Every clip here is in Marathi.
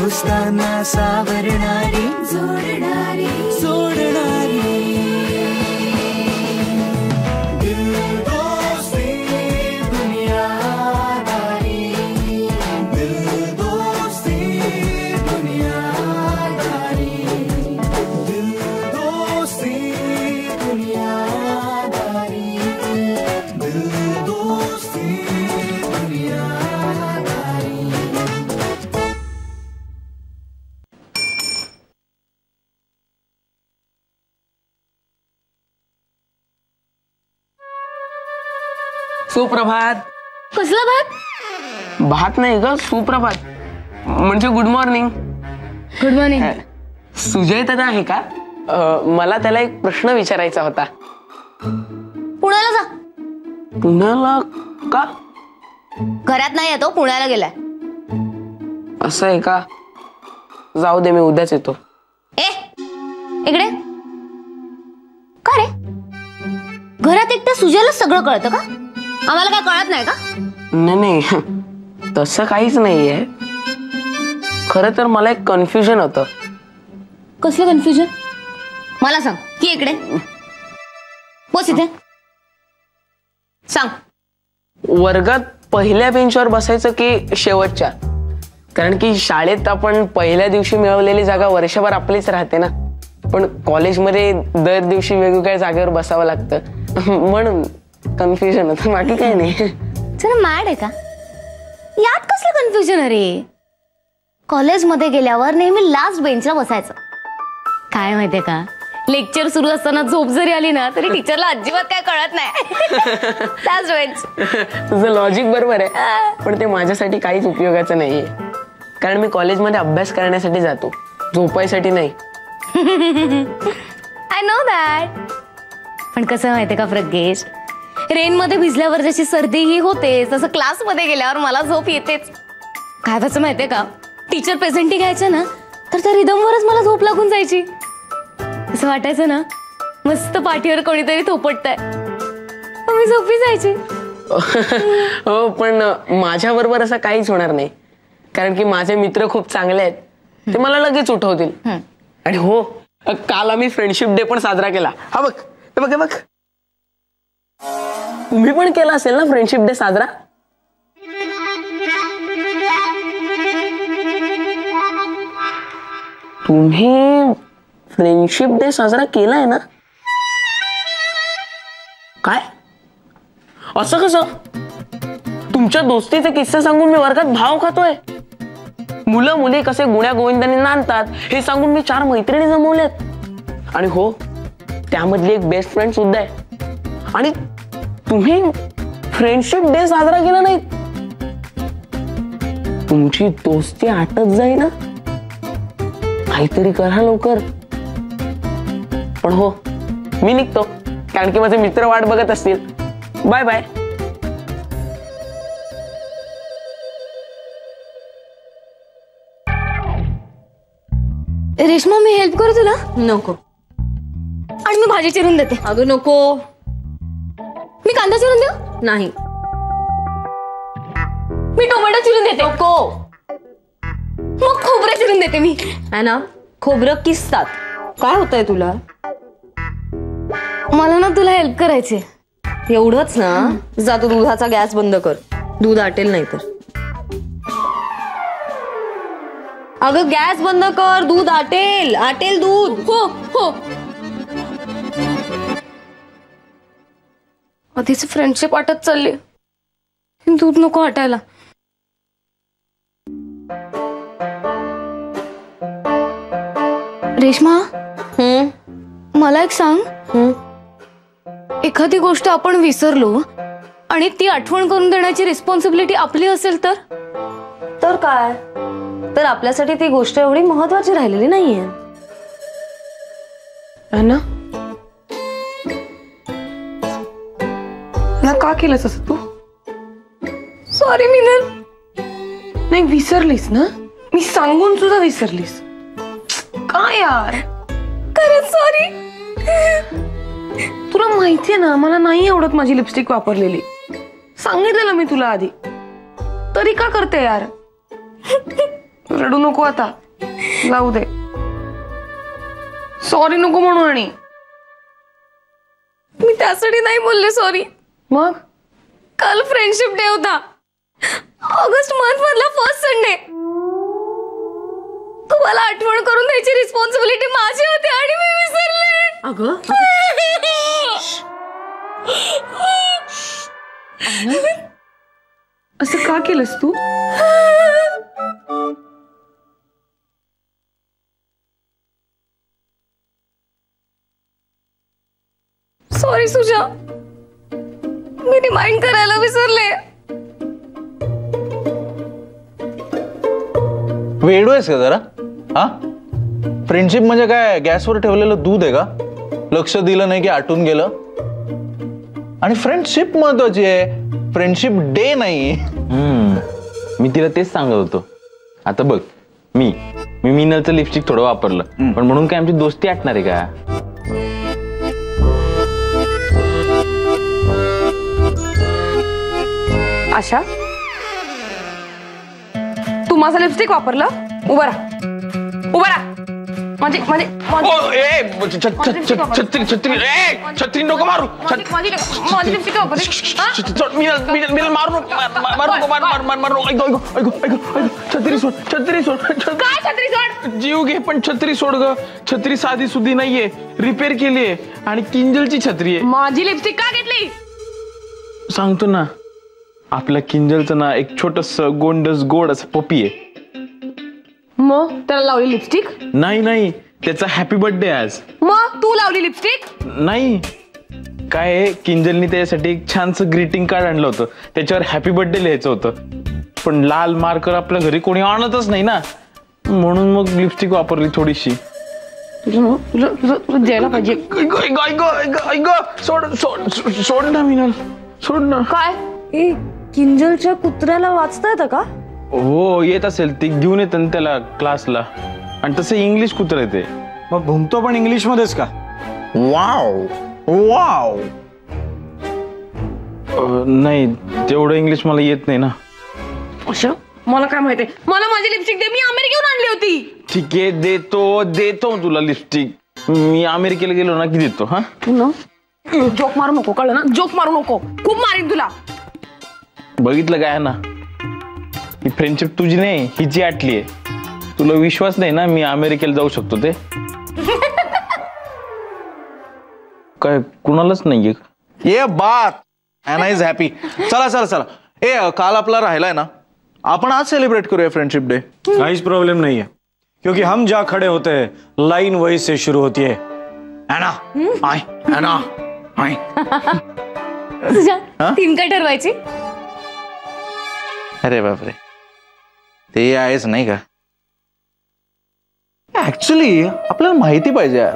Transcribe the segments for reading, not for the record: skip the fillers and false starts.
दोस्तांना सावरणारी जोडणारी सोडणारी दिल दोस्ती दुनियादारी दिल दोस्ती दुनियादारी दिल दोस्ती दुनियादारी दिल दोस्ती दुनियादारी. सुप्रभात. कसला भात? भात नाही ग, सुप्रभात म्हणजे good morning. Good morning. Sujay दादा आहे का? मला त्याला एक प्रश्न विचारायचा होता. पुण्याला जा. पुण्याला का? घरात नाही येतो, पुण्याला गेलाय. असं आहे का? जाऊ दे, मी उद्याच येतो. ए इकडे. का रे, घरात एकट्या सुजयला सगळं कळतं का? आम्हाला काय कळत नाही का? नाही तसं काहीच नाहीये. खरं तर मला एक कन्फ्युजन होतं. कसलं कन्फ्युजन? मला सांग. की इकडे बस, इथे सांग. वर्गात पहिल्या बेंचवर बसायचं की शेवटच्या? कारण की शाळेत आपण पहिल्या दिवशी मिळवलेली जागा वर्षभर आपलीच राहते ना, पण कॉलेजमध्ये दर दिवशी वेगवेगळ्या जागेवर बसावं लागतं, म्हणून कन्फ्युजन होतं. बाकी काही नाही. चला, मॅड आहे का? यात कसलं कन्फ्युजन? अरे कॉलेजमध्ये गेल्यावर नेहमी लास्ट बेंचला बसायचं. काय माहितीये का, लेक्चर सुरू असताना झोप जरी आली ना तरी टीचरला अजिबात काय कळत नाही. Last bench. तुझं लॉजिक बरोबर आहे, पण ते माझ्यासाठी काहीच उपयोगाचं नाहीये. कारण मी कॉलेजमध्ये अभ्यास करण्यासाठी जातो, झोपायसाठी नाही. I know that. पण कसं माहितीये का प्रज्ञेश, रेन मध्ये भिजल्यावर जशी सर्दी ही होते, तसं क्लासमध्ये गेल्यावर मला झोप येतेच. काय व्हायचं माहितीये का, टीचर प्रेझेंटी घ्यायचं ना तर त्या रिदमवरच मला झोप लागून जायची. असं वाटायचं ना मस्त पाठीवर कोणीतरी थोपटतंय, मी झोपी जायची. हो, पण माझ्या बरोबर असं काहीच होणार नाही, कारण की माझे मित्र खूप चांगले आहेत. ते मला लगेच उठवतील. आणि हो, काल आम्ही फ्रेंडशिप डे पण साजरा केला. हा बघ, हे बघ, हे बघ. तुम्ही पण केला असेल ना फ्रेंडशिप डे साजरा? तुम्ही फ्रेंडशिप डे साजरा केलाय ना? काय असं कसं? तुमच्या दोस्तीचे किस्से सांगून मी वर्गात भाव खातोय. मुलं मुली कसे गुण्या गोविंदांनी नांदतात हे सांगून मी 4 मैत्रिणी जमवल्यात. आणि हो, त्यामधली एक बेस्ट फ्रेंड सुद्धा आहे. आणि तुम्ही फ्रेंडशिप डे साजरा केला नाही? तुमची दोस्ती आटत जाईल ना. काहीतरी करा लवकर. पण हो, मी निघतो, कारण की माझे मित्र वाट बघत असतील. Bye bye. रेश्मा, मी हेल्प करू तुला? नको. आणि मी भाजी चिरून देते. अगं नको. मी कांदा चिरून देऊ? नाही. मी टोमॅटो चिरून देते. नको. मग खोबरं चिरून देते मी. है ना, खोबरं किसतात. काय होतंय तुला? मला ना तुला हेल्प करायची. एवढंच ना? जा तू दुधाचा गॅस बंद कर, दूध आटेल नाही तर. अगं गॅस बंद कर, दूध आटेल. आटेल दूध. हो हो. आधीच फ्रेंडशिप आटत चालली, दूध नको हटायला. रेश्मा, मला एक सांग. एखादी गोष्ट आपण विसरलो आणि ती आठवण करून देण्याची रिस्पॉन्सिबिलिटी आपली असेल तर? तर काय, तर आपल्यासाठी ती गोष्ट एवढी महत्वाची राहिलेली नाहीये ना. ना का केलंस असं तू? सॉरी मीनल. नाही, विसरलीस ना? मी सांगून सुद्धा विसरलीस. काय यार, खरंच सॉरी. तुला माहितीये ना मला नाही आवडत माझी लिपस्टिक वापरलेली. सांगितलेलं मी तुला आधी, तरी का करते यार? रडू नको आता, जाऊ दे. सॉरी नको म्हणू. आणि मी त्यासाठी नाही बोलले सॉरी. मग काल फ्रेंडशिप डे होता, ऑगस्ट मंथ मधला फर्स्ट संडे. तुम्हाला आठवण करून द्यायची रिस्पॉन्सिबिलिटी माझी होती आणि मी विसरले. अगं असं का केलंस तू? सॉरी सुजा, मी रिमाइंड करायला विसरले. वेडू आहेस का जरा? हा, फ्रेंडशिप म्हणजे काय गॅसवर ठेवलेलं दूध आहे का? लक्ष दिलं नाही की आटून गेलं. आणि फ्रेंडशिप महत्वाची आहे, फ्रेंडशिप डे नाही. मी तिला तेच सांगत होतो. आता बघ, मी मिनलचं लिपस्टिक थोडं वापरलं, पण म्हणून काय आमची दोस्ती आटणार आहे का? आशा, तू माझं लिपस्टिक वापरलं? उभा राहा, उभा राहा. माझी माझी छत्री नको मारू. माझी लिपस्टिक वापरली. छत्री सोड, छत्री सोड. काय छत्री सोड? जीव घे पण छत्री सोड ग. छत्री साधी सुधी नाहीये, रिपेअर केलीये आणि किंजलची छत्री आहे. माझी लिपस्टिक का घेतली? सांगतो ना, आपल्या किंजलचं ना एक छोटस गोंडस गोड असं पपी आहे. मग त्याला लावली लिपस्टिक? नाही, त्याचा हॅपी बर्थडे आज. मग तू लावली लिपस्टिक? नाही, काय आहे, किंजलनी त्याच्यासाठी एक छानसं ग्रीटिंग कार्ड आणलं होतं, त्याच्यावर हॅपी बर्थडे लिहायचं होतं. पण लाल मार्कर आपल्या घरी कोणी आणतच नाही ना, म्हणून मग लिपस्टिक वापरली थोडीशी. तुला द्यायला पाहिजे. सोड ना मिनल, सोड ना. काय? किंजलच्या कुत्र्याला वाचता येतं का? हो, येत असेल, ती घेऊन येत ना त्याला क्लासला. आणि तसं इंग्लिश कुत्र आहे ते. मग भुंकतो पण इंग्लिश मध्येच का? Wow wow. नाही, तेवढं इंग्लिश मला येत नाही ना. अशा, मला काय माहिती, मला माझी लिपस्टिक दे, मी अमेरिकेहून आणली होती. ठीक आहे, देतो तुला लिपस्टिक. मी अमेरिकेला गेलो ना की देतो. हा, तू ना जोक मारू नको, कळलं ना? जोक मारू नको, खूप मारीन तुला. बघितलं काय ना, ही फ्रेंडशिप तुझी नाही, हिची आटली आहे. तुला विश्वास नाही ना मी अमेरिकेला जाऊ शकतो ते? काय कुणालाच नाहीये? ये बात, अॅना इज हॅपी. चला. ए, काल आपला राहिलाय ना, आपण आज सेलिब्रेट करूया फ्रेंडशिप डे. काहीच प्रॉब्लम नहीं है, क्योंकि हम जहाँ खड़े होते हैं लाइन वहीं से शुरू होती है. Anna, I, Anna, I. Suja, theme काय ठरवायची? अरे बापरे, ते आहेच नाही का? ऍक्च्युली आपल्याला माहिती पाहिजे यार,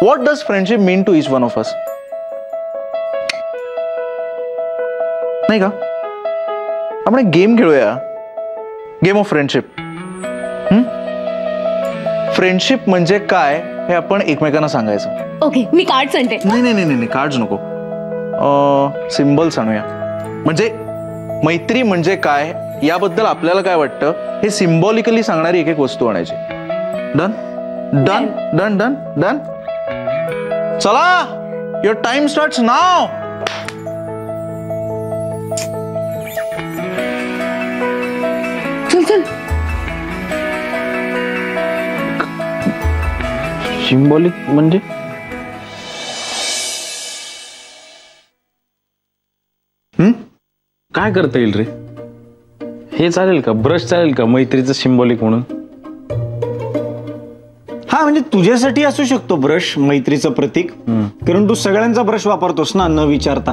what does friendship mean to each one of us, नाही का? आपण एक गेम खेळूया, गेम ऑफ फ्रेंडशिप. फ्रेंडशिप म्हणजे काय हे आपण एकमेकांना सांगायचं. ओके, मी कार्ड आणते. नाही, कार्ड्स नको, सिम्बल्स आणूया. म्हणजे मैत्री म्हणजे काय याबद्दल आपल्याला काय वाटतं हे सिम्बॉलिकली सांगणारी एक वस्तू आणायची. Done done done done done. चला, युअर टाइम स्टार्ट्स नाव. चल. सिम्बॉलिक म्हणजे काय करता येईल रे? हे चालेल का? ब्रश चालेल का मैत्रीचं सिम्बॉलिक म्हणून? हा, म्हणजे तुझ्यासाठी असू शकतो ब्रश मैत्रीचं प्रतीक, कारण तू सगळ्यांचा ब्रश वापरतोस ना न विचारता.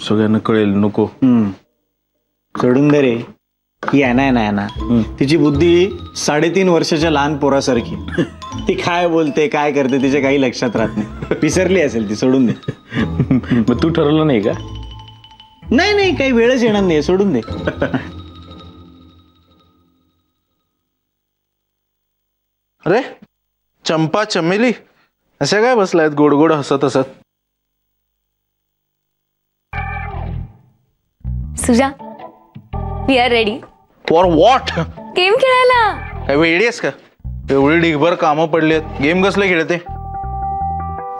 सगळ्यांना कळेल नको. सोडून दे रे. ही ना तिची बुद्धी 3.5 वर्षाच्या लहान पोरासारखी. ती काय बोलते काय करते तिच्या काही लक्षात राहत नाही. विसरली असेल ती, सोडून दे. मग तू ठरवलं नाही का? नाही, काही वेळच येणार नाही, सोडून दे. अरे चंपा चमेली अशा काय बसलायत गोड गोड हसत हसत? Suja, we are ready. For what? Game खेळायला. काय वेडी आहेस का? एवढी ढिगभर कामं पडली आहेत, गेम कसले खेळते?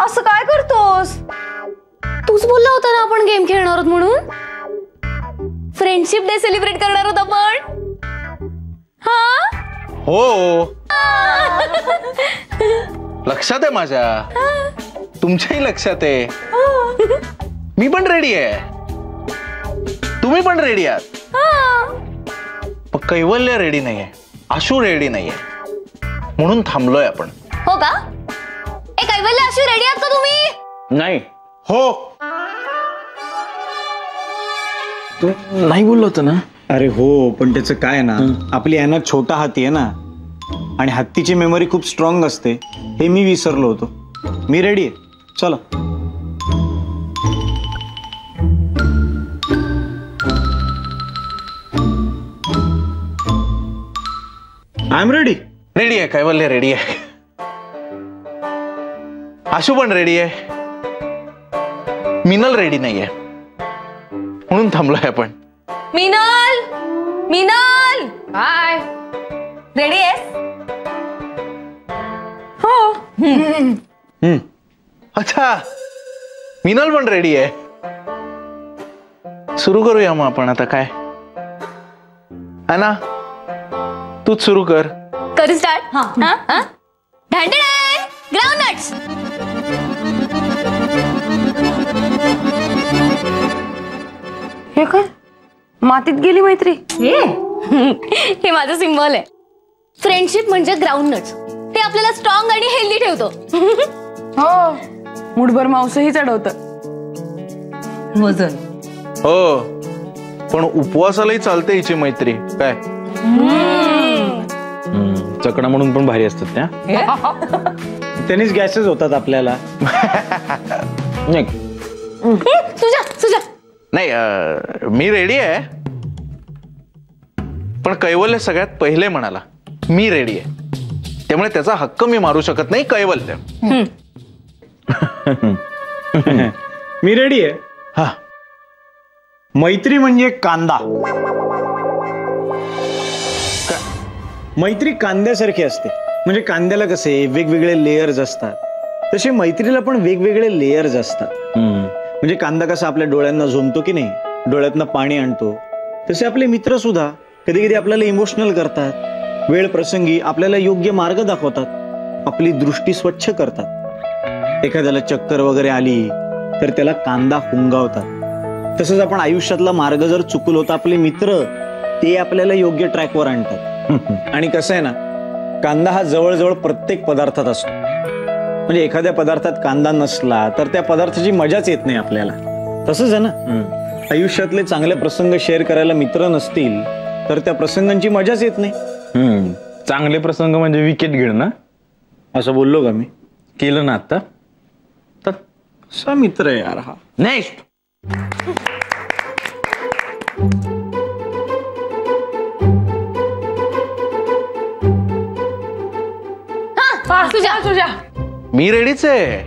असं काय करतोस? तूच बोलला होता ना आपण गेम खेळणार आहोत म्हणून. फ्रेंडशिप डे सेलिब्रेट करणार आहोत आपण. हा हो लक्षात आहे माझ्या, तुमच्याही लक्षात आहे. मी पण रेडी आहे, तुम्ही पण रेडी आहात. पण कैवल्य रेडी नाहीये, आशू रेडी नाहीये, म्हणून थांबलोय आपण. हो का? ए कैवल्य, अशी रेडी आहात का तुम्ही? नाही. हो तू नाही बोललो होतं ना? अरे हो, पण त्याचं काय ना, आपली ॲना छोटा हाती आहे ना, आणि हत्तीची मेमरी खूप स्ट्रॉंग असते, हे मी विसरलो होतो. मी रेडी आहे, चला. I am ready. रेडी आहे, कैवल्य रेडी आहे, आशू पण रेडी आहे, मिनल रेडी नाहीये, म्हणून थांबलोय आपण. मिनल, मिनल, हाय, रेडी आहेस? हो. अच्छा, मिनल पण रेडी आहे. सुरू करूया मग आपण आता. काय ना, तूच सुरू कर. करू स्टार्ट. Ground nuts. हे काय? मातीत गेली मैत्री. हे माझं सिम्बॉल आहे. फ्रेंडशिप म्हणजे ग्राउंड नट्स. ते आपल्याला स्ट्रॉंग आणि हेल्दी ठेवतो. हो, मुठभर मांसही चढवतं. वजन. हो, पण उपवासालाही चालते हिची मैत्री. काय चकडा म्हणून पण भारी असतात त्या. त्यांनीच गॅसेस होतात आपल्याला. तुझ्या नाही, मी रेडी आहे, पण कैवल्य सगळ्यात पहिले म्हणाला मी रेडी आहे, त्यामुळे त्याचा हक्क मी मारू शकत नाही. कैवल्य मी रेडी आहे. हा, मैत्री म्हणजे कांदा. मैत्री कांद्यासारखी असते. म्हणजे कांद्याला कसे वेगवेगळे लेयर्स असतात, तसे मैत्रीला पण वेगवेगळे लेयर्स असतात. म्हणजे कांदा कसा आपल्या डोळ्यांना झोमतो की नाही, डोळ्यातनं पाणी आणतो, तसे आपले मित्र सुद्धा कधी कधी आपल्याला इमोशनल करतात, वेळ प्रसंगी आपल्याला योग्य मार्ग दाखवतात, आपली दृष्टी स्वच्छ करतात. एखाद्याला चक्कर वगैरे आली तर त्याला कांदा हुंगावतात. तसंच आपण आयुष्यातला मार्ग जर चुकलो तर आपले मित्र ते आपल्याला योग्य ट्रॅकवर आणतात. आणि कसं आहे ना, कांदा हा जवळजवळ प्रत्येक पदार्थात असतो. म्हणजे एखाद्या पदार्थात कांदा नसला तर त्या पदार्थाची मजाच येत नाही आपल्याला. तसंच आहे ना, आयुष्यातले चांगले प्रसंग शेअर करायला मित्र नसतील तर त्या प्रसंगांची मजाच येत नाही. चांगले प्रसंग म्हणजे विकेट घेणं ना, असं बोललो का मी? केलं ना आता. तर असा मित्र आहे यार हा. नेक्स्ट. तुझ्या मी रेडीच आहे,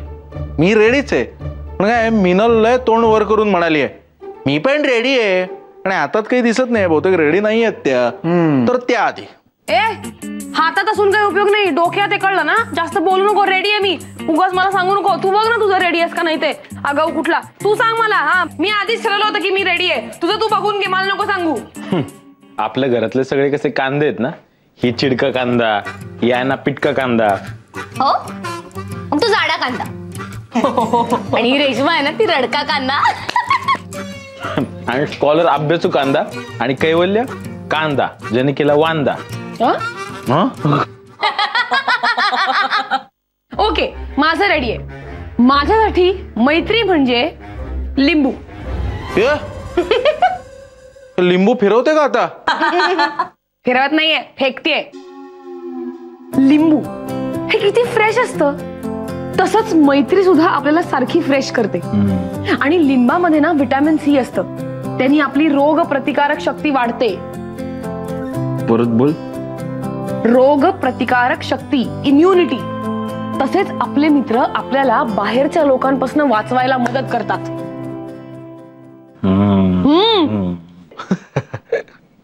मी रेडीच आहे. पण काय, मिनल लय तोंड वर करून म्हणाली आहे मी पण रेडी आहे, आणि हातात काही दिसत नाही, बहुतेक रेडी नाही आहेत त्या. तर त्या आधी ए, हातात असून काही उपयोग नाही, डोक्यात हे कळलं ना. जास्त बोलू नको, रेडी आहे मी. उगाच मला सांगू नको. तू बघ ना तुझं रेडी आहेस का नाही ते. अगाऊ कुठला, तू सांग मला. हा, मी आधीच ठरवलं होतं की मी रेडी आहे. तुझं तू बघून घे, मला नको सांगू. आपल्या घरातले सगळे कसे कांदे आहेत ना, ही चिडका कांदा, याना पिटका कांदा. हो, मग तू जाडा कांदा. आणि ही रेशमा आहे ना, ती रडका कांदा. आणि स्कॉलर अभ्यासू कांदा, आणि कैवल्य कांदा ज्याने केला वांदा. ओके, माझं रेडी आहे. माझ्यासाठी मैत्री म्हणजे लिंबू. लिंबू फिरवते का आता? फिरवत नाहीये, फेकतेय. लिंबू हे किती फ्रेश असतं, तसंच मैत्री सुद्धा आपल्याला सारखी फ्रेश करते. आणि लिंबामध्ये ना व्हिटॅमिन सी असतं, त्यांनी आपली रोग प्रतिकारक शक्ती वाढते. परत बोल. रोग प्रतिकारक शक्ती, इम्युनिटी. तसेच आपले मित्र आपल्याला बाहेरच्या लोकांपासून वाचवायला मदत करतात.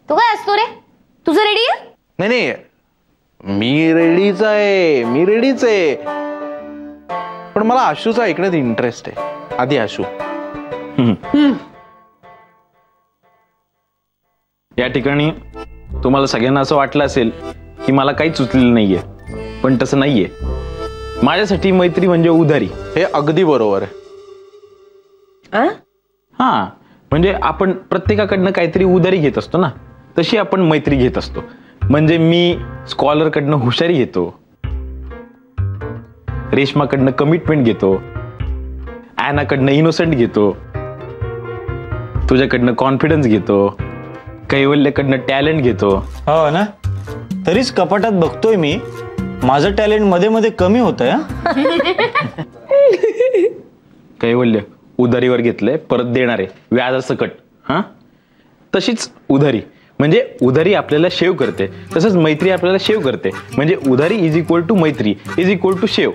तू काय असतो रे? तुझं रेडी आहे? नाही मी रेडीच आहे पण मला आशूचं ऐकण्यात इंटरेस्ट आहे. आधी आशू. या ठिकाणी तुम्हाला सगळ्यांना असं वाटलं असेल की मला काही सुचलेलं नाहीये, पण तसं नाहीये. माझ्यासाठी मैत्री म्हणजे उधारी. हे अगदी बरोबर आहे. हा, म्हणजे आपण प्रत्येकाकडनं काहीतरी उधारी घेत असतो ना, तशी आपण मैत्री घेत असतो. म्हणजे मी स्कॉलरकडनं हुशारी घेतो, रेशमाकडनं कमिटमेंट घेतो, ॲनाकडनं इनोसंट घेतो, तुझ्याकडनं कॉन्फिडन्स घेतो, कैवल्यकडनं टॅलेंट घेतो. हो ना, तरीच कपाटात बघतोय मी माझं टॅलेंट मध्ये मध्ये कमी होतंय. कैवल्य उधारीवर घेतलंय, परत देणारे व्याजासकट. हा, तशीच उधारी म्हणजे उधारी आपल्याला शेव करते, तसंच मैत्री आपल्याला शेव करते. म्हणजे उधारी इज इक्वल टू मैत्री इज इक्वल टू शेव.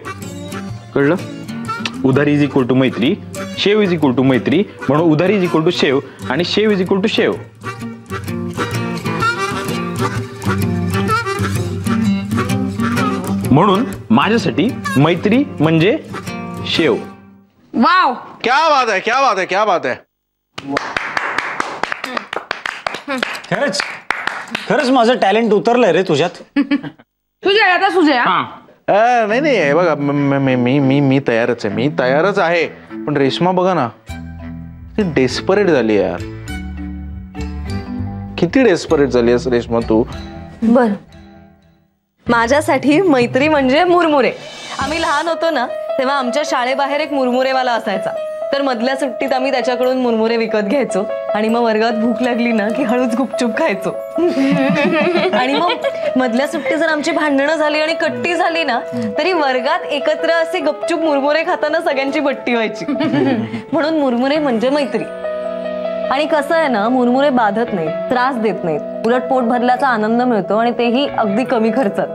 कळलं? उधारी इज इक्वल टू मैत्री, शेव इज इक्वल टू मैत्री, म्हणून उधारी इज इक्वल टू शेव आणि शेव इज इक्वल टू शेव. म्हणून माझ्यासाठी मैत्री म्हणजे शेव. वाव, क्या बात है, क्या बात है, क्या बात है. खरंच खरंच माझं टॅलेंट उतरलंय रे तुझ्यात. सुजय आता सुजय. नाही हे बघा, मी तयारच आहे. पण रेश्मा बघा ना, ती डेस्परेट झाली यार. किती डेस्परेट झाली आहेस रेश्मा तू. बर, माझ्यासाठी मैत्री म्हणजे मुरमुरे. आम्ही लहान होतो ना, तेव्हा आमच्या शाळेबाहेर एक मुरमुरेवाला असायचा. तर मधल्या सुट्टीत आम्ही त्याच्याकडून मुरमुरे विकत घ्यायचो आणि मग वर्गात भूक लागली ना की हळूच गुपचूप खायचो. आणि मग मधल्या सुट्टी जर आमची भांडणं झाली आणि कट्टी झाली ना, तरी वर्गात एकत्र असे गपचूप मुरमुरे खाताना सगळ्यांची बट्टी व्हायची. म्हणून मुरमुरे म्हणजे मैत्री. आणि कसं आहे ना, मुरमुरे बाधत नाहीत, त्रास देत नाहीत, उलट पोट भरल्याचा आनंद मिळतो आणि तेही अगदी कमी खर्चात.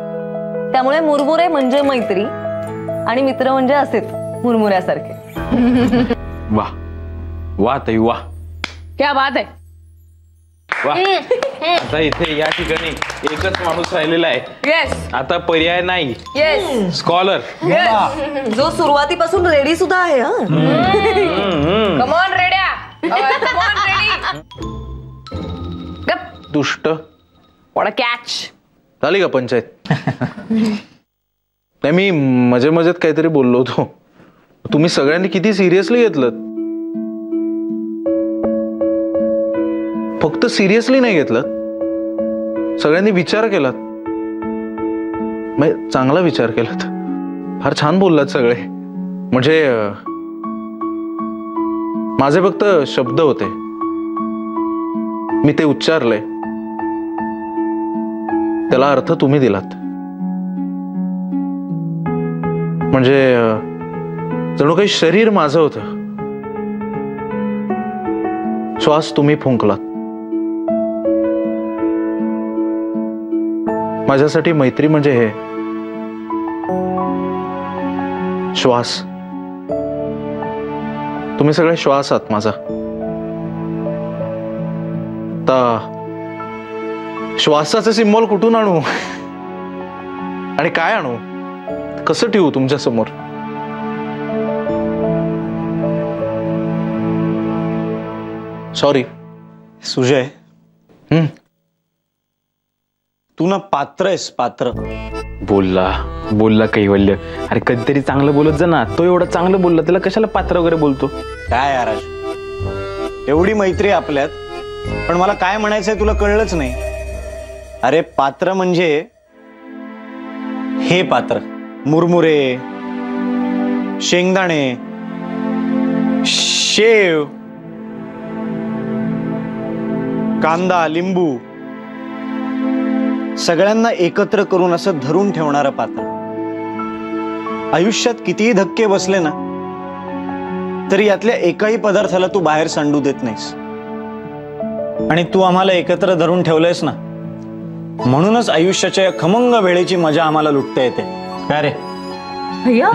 त्यामुळे मुरमुरे म्हणजे मैत्री आणि मित्र म्हणजे असेच मुरमुऱ्यासारखे. वा वा ताई वा, क्या बात आहे. वा. आता इथे या ठिकाणी एकच माणूस राहिलेला आहे. येस आता पर्याय नाही. Yes scholar. जो सुरुवातीपासून रेडी सुद्धा आहे. कम ऑन रेड्या, कम ऑन रेडी. गप, दुष्ट. What a catch. झाली का पंचायत. नाही, मी मजेत काहीतरी बोललो होतो. तुम्ही सगळ्यांनी किती सिरियसली घेतलं. फक्त सिरियसली नाही घेतलं, सगळ्यांनी विचार केलात. चांगला विचार केलात. फार छान बोललात सगळे. म्हणजे माझे फक्त शब्द होते, मी ते उच्चारले, त्याला अर्थ तुम्ही दिलात. म्हणजे जणू काही शरीर माझं होतं, श्वास तुम्ही फुंकलात. माझ्यासाठी मैत्री म्हणजे हे श्वास. तुम्ही सगळे श्वास आहात माझा. आता श्वासाचे सिम्बॉल कुठून आणू आणि काय आणू, कसं ठेवू तुमच्या समोर. सॉरी सुजय, तू ना पात्र आहेस, पात्र. बोलला कैवल्य. अरे कधीतरी चांगलं बोलत जा ना. तो एवढं चांगलं बोलला, त्याला कशाला पात्र वगैरे बोलतो. काय यार, एवढी मैत्री आपल्यात, पण मला काय म्हणायचंय तुला कळलंच नाही. अरे पात्र म्हणजे हे पात्र, मुरमुरे, शेंगदाणे, शेव, कांदा, लिंबू, सगळ्यांना एकत्र करून असं धरून ठेवणारं पात्र. आयुष्यात कितीही धक्के बसले ना, तरी यातल्या एकाही पदार्थाला तू बाहेर सांडू देत नाहीस. आणि तू आम्हाला एकत्र धरून ठेवलंयस ना, म्हणूनच आयुष्याच्या खमंग वेळेची मजा आम्हाला लुटता येते. काय रे भैया,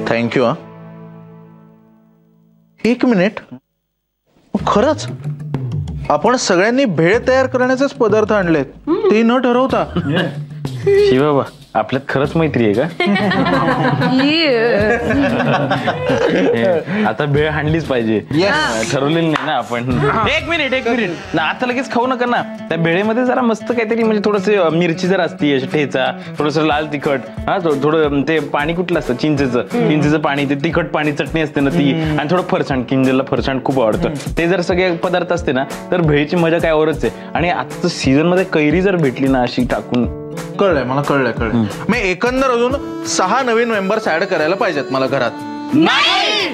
थँक्यू. एक मिनिट, खरंच आपण सगळ्यांनी भेळ तयार करण्याचेच पदार्थ आणलेत, ते न ठरवता. शिवाबा, आपल्यात खरंच मैत्री आहे का? आता भेळ हाणलीच पाहिजे. ठरवलेली नाही ना आपण. एक मिनिट ना, आता लगेच खाऊ नका ना. त्या भेळेमध्ये जरा मस्त काहीतरी, म्हणजे थोडस मिरची जर असती, ठेचा, थोडस लाल तिखट, हा थोडं ते पाणी कुठलं असतं, चिंचेचं पाणी, ते तिखट पाणी, चटणी असते ना ती, आणि थोडं फरसाण, किंजलला फरसाण खूप आवडतं. ते जर सगळे पदार्थ असते ना तर भेळीची मजा काय औरच आहे. आणि आता सीझन मध्ये कैरी जर भेटली ना अशी टाकून, कळलंय मला, कळलंय. मी एकंदर अजून 6 नवीन मेंबर्स ऍड करायला पाहिजेत मला घरात. नाही